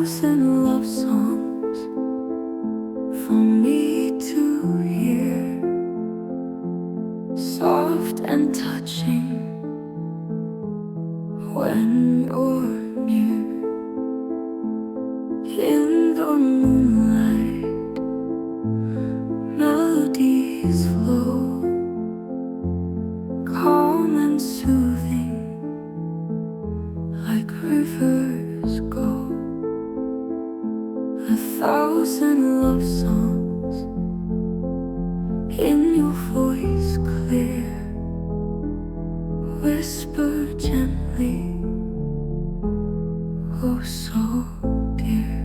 thousand love songs for me to hear, soft and touching when you're near. In the moonlight, melodies flow, calm and soothing, like rivers go. 1,000 love songs in your voice clear, whisper gently, oh so dear.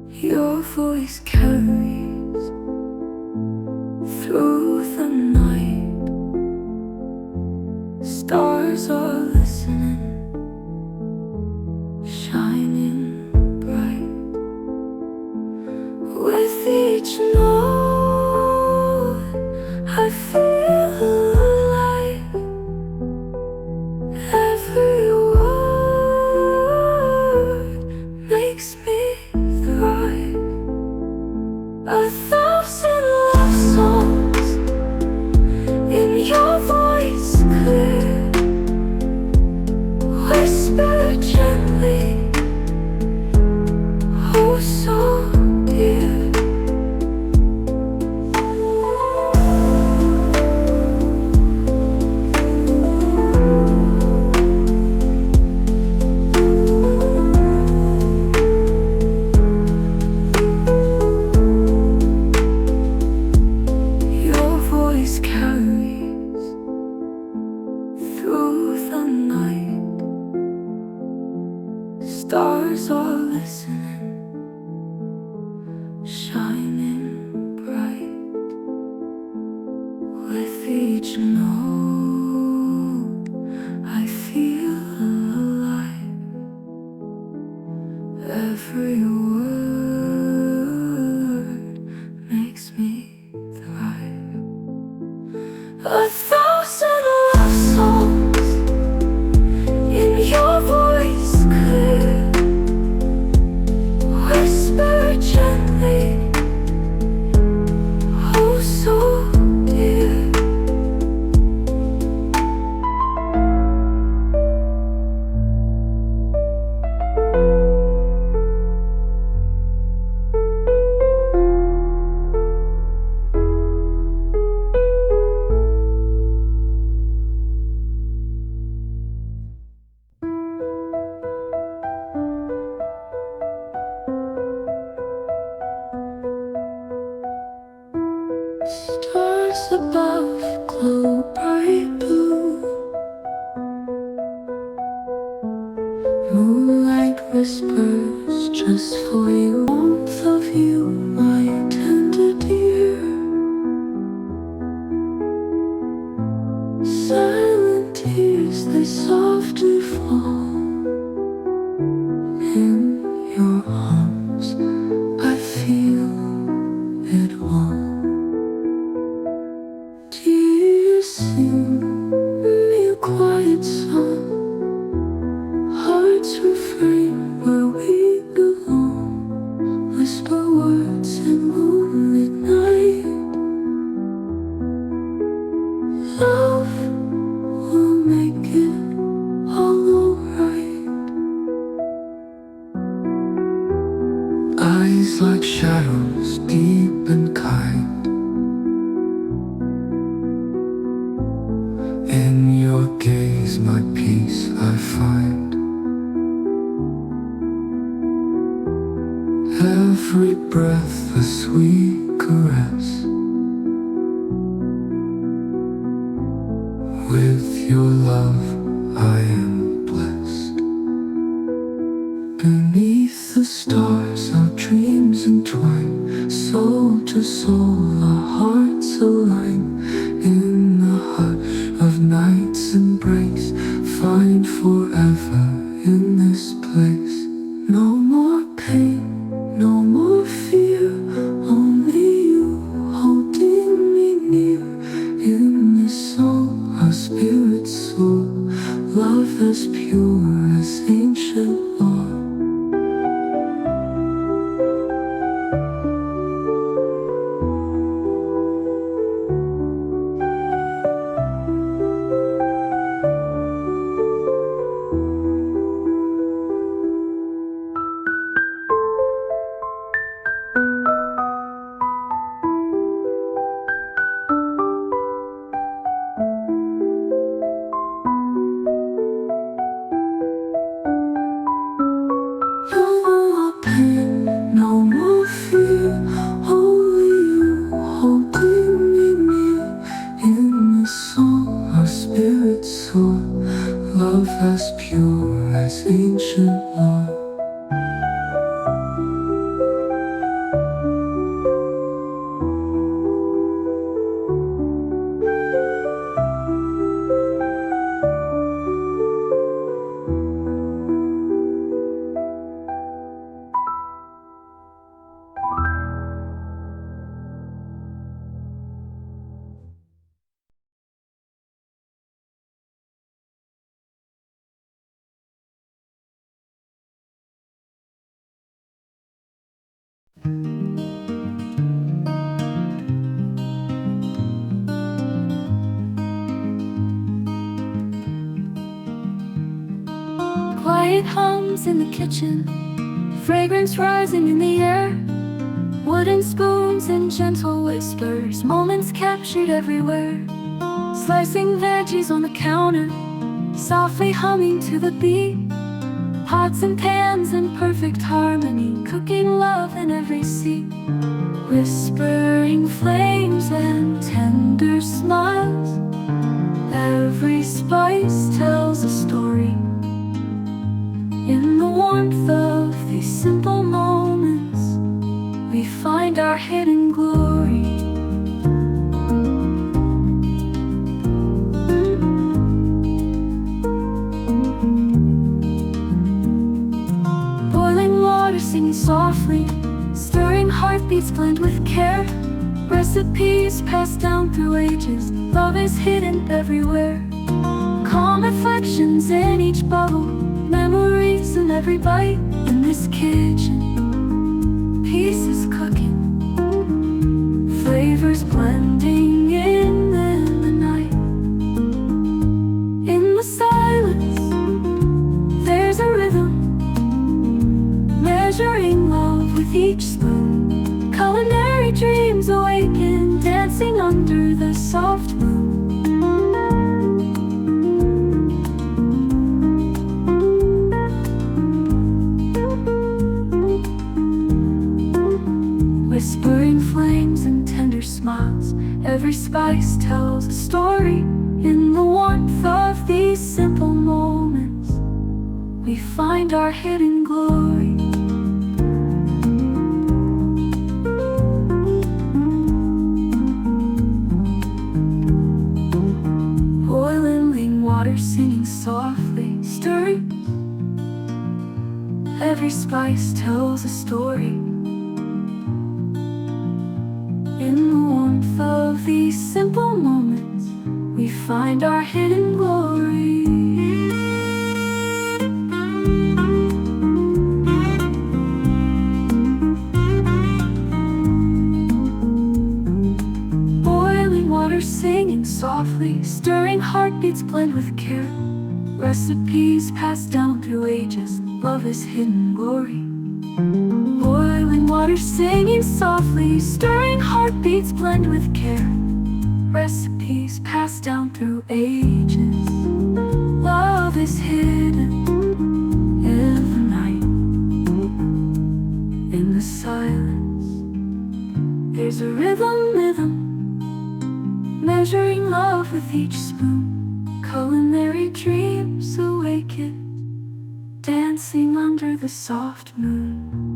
Your voice carries through the night. Stars are listening, shining bright. With each note, I feel alive. Every word makes me thrive. 1,000 love songs in your voice clear, whisper gently, oh so dear. Your voice carries through the night. Stars are listening, shining bright. With each note, I feel alive. Every word makes me thrive. 1,000 love songs in your voice clear, whisper gently, oh so dear. Stars above glow bright blue. Moonlight whispers just for you. Warmth of you, my tender dear. Silent tears, they softly fall. In your arms, I feel it all. Do you sing me a quiet song? Hearts refrain where we belong. Whisper words in moonlit night. Love will make it all alright. Eyes like shadows, deep and kind. In your gaze, my peace I find. Every breath a sweet caress. With your love I am blessed. Beneath the stars our dreams entwine. Soul to soul our hearts align. In the hush of night's embrace, find forever in this place. No more pain, no more fear, only you holding me near. In this song our spirits soar, love as pure as ancient law. It hums in the kitchen, fragrance rising in the air. Wooden spoons and gentle whispers, moments captured everywhere. Slicing veggies on the counter, softly humming to the beat. Pots and pans in perfect harmony, cooking love in every seat. Whispering flames and tender smiles, every spice tells a story. In the warmth of these simple moments, we find our hidden glory. Boiling water singing softly, stirring heartbeats blend with care. Recipes passed down through ages, love is hidden everywhere. Calm reflections in each bubble, memories in every bite. In this kitchen, peace is cooking, flavors blending in the night. In the silence, there's a rhythm, measuring love with each spoon. Culinary dreams awaken, dancing under the soft moon. Whispering flames and tender smiles, every spice tells a story. In the warmth of these simple moments, we find our hidden glory. Boiling water singing softly, stirring, every spice tells a story. In the warmth of these simple moments, we find our hidden glory. Boiling water singing softly, stirring heartbeats blend with care. Recipes passed down through ages, love is hidden glory. Boiling water singing softly, stirring heartbeats blend with care. Recipes passed down through ages, love is hidden in the night. In the silence, there's a rhythm, measuring love with each spoon. Culinary dreams awaken, dancing under the soft moon.